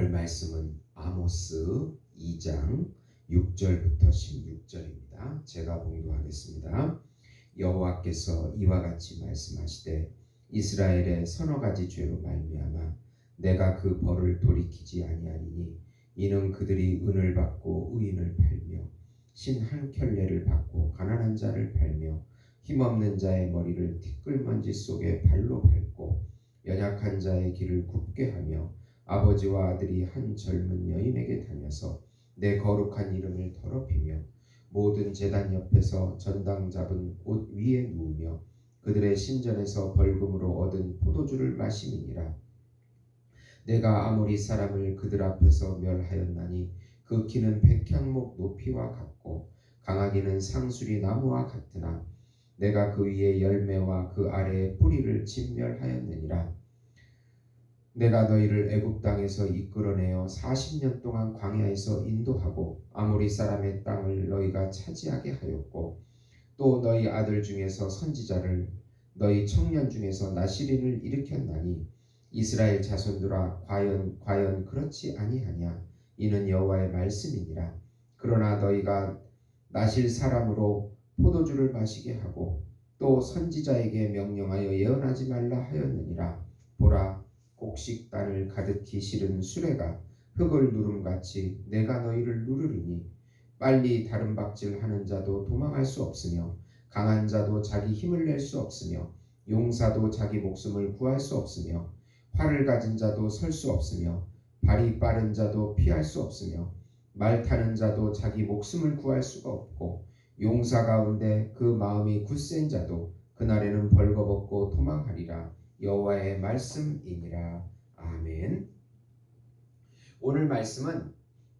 오늘 말씀은 아모스 2장 6절부터 16절입니다. 제가 봉독하겠습니다. 여호와께서 이와 같이 말씀하시되 이스라엘의 서너 가지 죄로 말미암아 내가 그 벌을 돌이키지 아니하리니 이는 그들이 은을 받고 의인을 팔며 신 한 켤레를 받고 가난한 자를 팔며 힘없는 자의 머리를 티끌먼지 속에 발로 밟고 연약한 자의 길을 굽게 하며 아버지와 아들이 한 젊은 여인에게 다녀서 내 거룩한 이름을 더럽히며 모든 제단 옆에서 전당 잡은 옷 위에 누우며 그들의 신전에서 벌금으로 얻은 포도주를 마심이니라. 내가 아모리 사람을 그들 앞에서 멸하였나니 그 키는 백향목 높이와 같고 강하기는 상수리 나무와 같으나 내가 그 위에 열매와 그 아래에 뿌리를 진멸하였느니라. 내가 너희를 애굽 땅에서 이끌어내어 40년 동안 광야에서 인도하고 아모리 사람의 땅을 너희가 차지하게 하였고 또 너희 아들 중에서 선지자를 너희 청년 중에서 나시린을 일으켰나니 이스라엘 자손들아 과연 그렇지 아니하냐. 이는 여호와의 말씀이니라. 그러나 너희가 나실 사람으로 포도주를 마시게 하고 또 선지자에게 명령하여 예언하지 말라 하였느니라. 보라, 곡식단을 가득히 실은 수레가 흙을 누름같이 내가 너희를 누르리니 빨리 다름박질하는 자도 도망할 수 없으며 강한 자도 자기 힘을 낼 수 없으며 용사도 자기 목숨을 구할 수 없으며 활을 가진 자도 설 수 없으며 발이 빠른 자도 피할 수 없으며 말 타는 자도 자기 목숨을 구할 수가 없고 용사 가운데 그 마음이 굳센 자도 그날에는 벌거벗고 도망하리라. 여호와의 말씀이니라. 아멘. 오늘 말씀은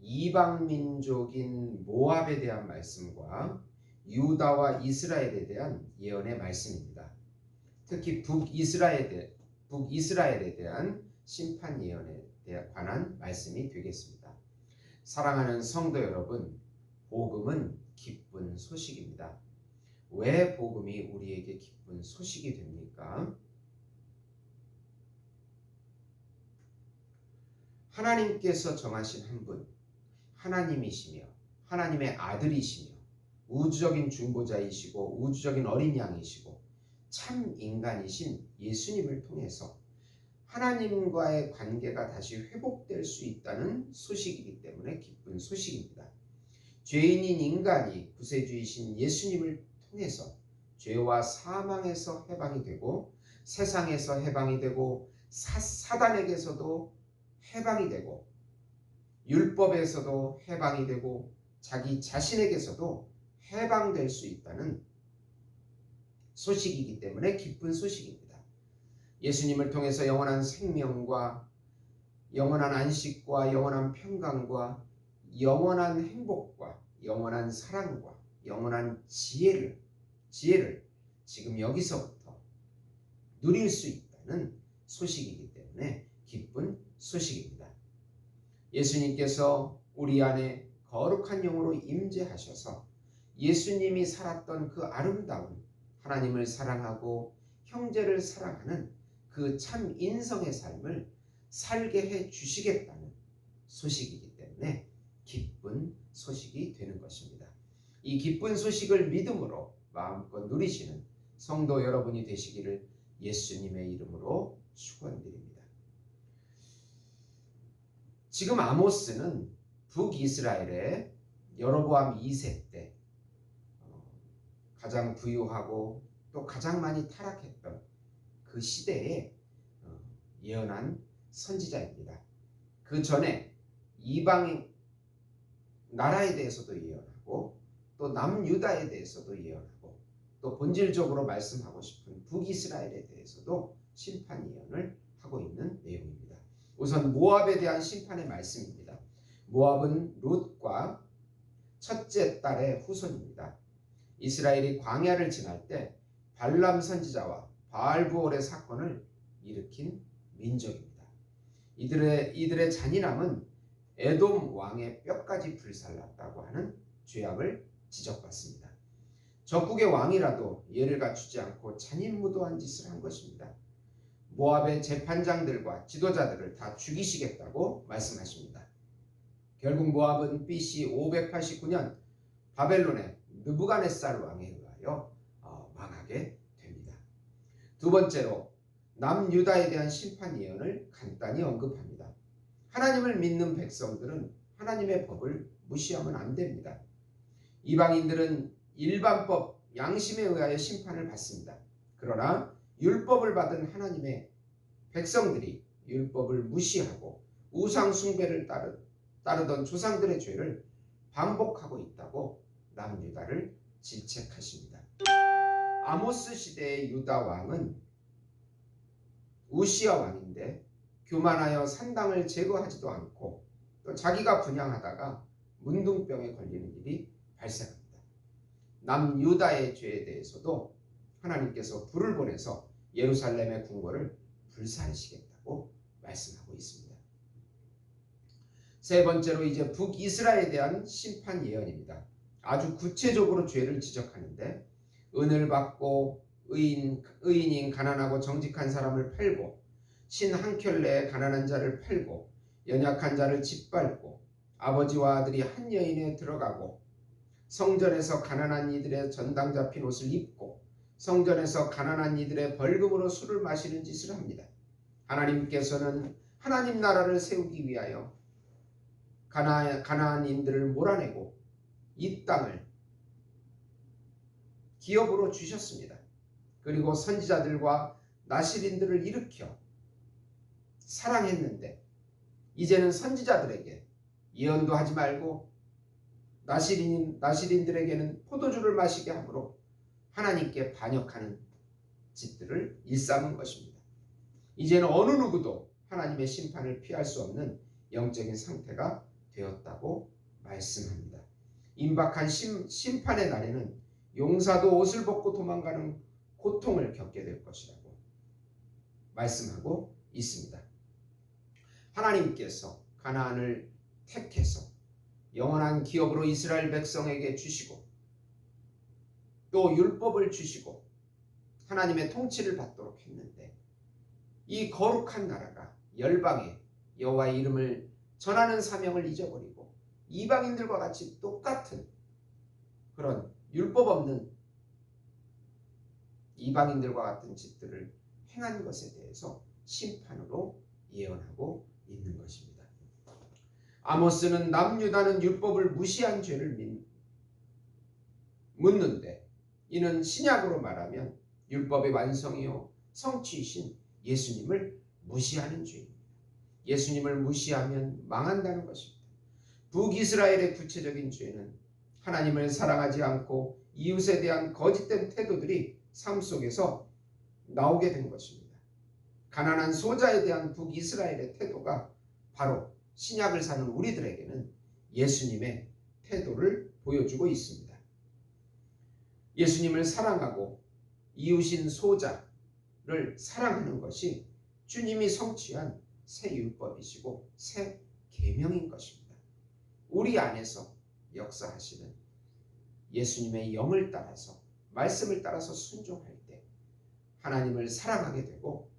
이방 민족인 모압에 대한 말씀과 유다와 이스라엘에 대한 예언의 말씀입니다. 특히 북이스라엘에 대한 심판 예언에 관한 말씀이 되겠습니다. 사랑하는 성도 여러분, 복음은 기쁜 소식입니다. 왜 복음이 우리에게 기쁜 소식이 됩니까? 하나님께서 정하신 한 분, 하나님이시며 하나님의 아들이시며 우주적인 중보자이시고 우주적인 어린 양이시고 참 인간이신 예수님을 통해서 하나님과의 관계가 다시 회복될 수 있다는 소식이기 때문에 기쁜 소식입니다. 죄인인 인간이 구세주이신 예수님을 통해서 죄와 사망에서 해방이 되고 세상에서 해방이 되고 사단에게서도 해방이 되고 율법에서도 해방이 되고 자기 자신에게서도 해방될 수 있다는 소식이기 때문에 기쁜 소식입니다. 예수님을 통해서 영원한 생명과 영원한 안식과 영원한 평강과 영원한 행복과 영원한 사랑과 영원한 지혜를 지금 여기서부터 누릴 수 있다는 소식이기 때문에 기쁜 소식입니다. 예수님께서 우리 안에 거룩한 영으로 임재하셔서 예수님이 살았던 그 아름다운 하나님을 사랑하고 형제를 사랑하는 그 참 인성의 삶을 살게 해 주시겠다는 소식이기 때문에 기쁜 소식이 되는 것입니다. 이 기쁜 소식을 믿음으로 마음껏 누리시는 성도 여러분이 되시기를 예수님의 이름으로 축원드립니다. 지금 아모스는 북이스라엘의 여로보암 2세 때 가장 부유하고 또 가장 많이 타락했던 그 시대에 예언한 선지자입니다. 그 전에 이방 나라에 대해서도 예언하고 또 남유다에 대해서도 예언하고 또 본질적으로 말씀하고 싶은 북이스라엘에 대해서도 심판 예언을 하고 있는 내용입니다. 우선 모압에 대한 심판의 말씀입니다. 모압은 룻과 첫째 딸의 후손입니다. 이스라엘이 광야를 지날 때 발람 선지자와 바알부올의 사건을 일으킨 민족입니다. 이들의 잔인함은 에돔 왕의 뼈까지 불살랐다고 하는 죄악을 지적받습니다. 적국의 왕이라도 예를 갖추지 않고 잔인무도한 짓을 한 것입니다. 모압의 재판장들과 지도자들을 다 죽이시겠다고 말씀하십니다. 결국 모압은 BC 589년 바벨론의 느부갓네살 왕에 의하여 망하게 됩니다. 두 번째로 남유다에 대한 심판 예언을 간단히 언급합니다. 하나님을 믿는 백성들은 하나님의 법을 무시하면 안 됩니다. 이방인들은 일반법, 양심에 의하여 심판을 받습니다. 그러나 율법을 받은 하나님의 백성들이 율법을 무시하고 우상 숭배를 따르던 조상들의 죄를 반복하고 있다고 남유다를 질책하십니다. 아모스 시대의 유다 왕은 우시야 왕인데 교만하여 산당을 제거하지도 않고 또 자기가 분향하다가 문둥병에 걸리는 일이 발생합니다. 남유다의 죄에 대해서도 하나님께서 불을 보내서 예루살렘의 궁궐을 불사하시겠다고 말씀하고 있습니다. 세 번째로 이제 북이스라엘에 대한 심판 예언입니다. 아주 구체적으로 죄를 지적하는데 은을 받고 의인인 가난하고 정직한 사람을 팔고 신 한 켤레의 가난한 자를 팔고 연약한 자를 짓밟고 아버지와 아들이 한 여인에 들어가고 성전에서 가난한 이들의 전당 잡힌 옷을 입고 성전에서 가난한 이들의 벌금으로 술을 마시는 짓을 합니다. 하나님께서는 하나님 나라를 세우기 위하여 가나안인들을 몰아내고 이 땅을 기업으로 주셨습니다. 그리고 선지자들과 나실인들을 일으켜 사랑했는데 이제는 선지자들에게 예언도 하지 말고 나실인들에게는 포도주를 마시게 함으로 하나님께 반역하는 짓들을 일삼은 것입니다. 이제는 어느 누구도 하나님의 심판을 피할 수 없는 영적인 상태가 되었다고 말씀합니다. 임박한 심판의 날에는 용사도 옷을 벗고 도망가는 고통을 겪게 될 것이라고 말씀하고 있습니다. 하나님께서 가나안을 택해서 영원한 기업으로 이스라엘 백성에게 주시고 또 율법을 주시고 하나님의 통치를 받도록 했는데 이 거룩한 나라가 열방에 여호와의 이름을 전하는 사명을 잊어버리고 이방인들과 같이 똑같은 그런 율법 없는 이방인들과 같은 짓들을 행한 것에 대해서 심판으로 예언하고 있는 것입니다. 아모스는 남유다는 율법을 무시한 죄를 묻는데 이는 신약으로 말하면 율법의 완성이요 성취이신 예수님을 무시하는 죄입니다. 예수님을 무시하면 망한다는 것입니다. 북이스라엘의 구체적인 죄는 하나님을 사랑하지 않고 이웃에 대한 거짓된 태도들이 삶 속에서 나오게 된 것입니다. 가난한 소자에 대한 북이스라엘의 태도가 바로 신약을 사는 우리들에게는 예수님의 태도를 보여주고 있습니다. 예수님을 사랑하고 이웃인 소자를 사랑하는 것이 주님이 성취한 새 율법이시고 새 계명인 것입니다. 우리 안에서 역사하시는 예수님의 영을 따라서 말씀을 따라서 순종할 때 하나님을 사랑하게 되고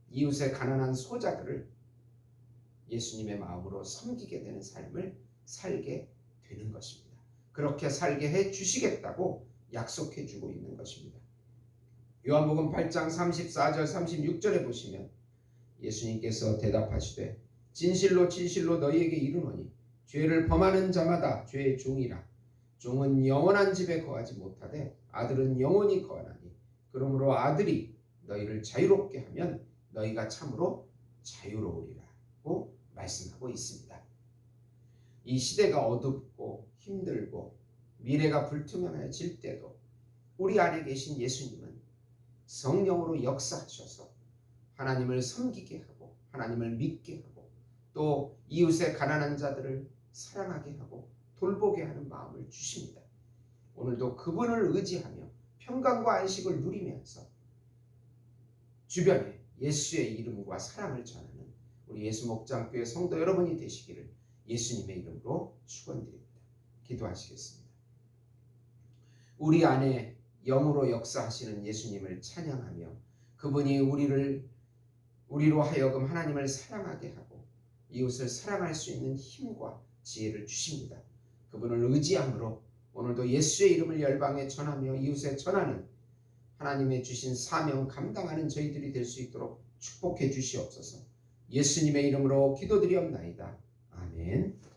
이웃의 가난한 소자들을 예수님의 마음으로 섬기게 되는 삶을 살게 되는 것입니다. 그렇게 살게 해 주시겠다고 약속해 주고 있는 것입니다. 요한복음 8장 34절 36절에 보시면 예수님께서 대답하시되 진실로 진실로 너희에게 이르노니 죄를 범하는 자마다 죄의 종이라. 종은 영원한 집에 거하지 못하되 아들은 영원히 거하나니 그러므로 아들이 너희를 자유롭게 하면 너희가 참으로 자유로우리라고 말씀하고 있습니다. 이 시대가 어둡고 힘들고 미래가 불투명해질 때도 우리 안에 계신 예수님은 성령으로 역사하셔서 하나님을 섬기게 하고 하나님을 믿게 하고 또 이웃의 가난한 자들을 사랑하게 하고 돌보게 하는 마음을 주십니다. 오늘도 그분을 의지하며 평강과 안식을 누리면서 주변에 예수의 이름과 사랑을 전하는 우리 예수목장교회 성도 여러분이 되시기를 예수님의 이름으로 축원드립니다. 기도하시겠습니다. 우리 안에 영으로 역사하시는 예수님을 찬양하며 그분이 우리를 우리로 하여금 하나님을 사랑하게 하고 이웃을 사랑할 수 있는 힘과 지혜를 주십니다. 그분을 의지함으로 오늘도 예수의 이름을 열방에 전하며 이웃에 전하는 하나님의 주신 사명 감당하는 저희들이 될 수 있도록 축복해 주시옵소서. 예수님의 이름으로 기도드리옵나이다. 아멘.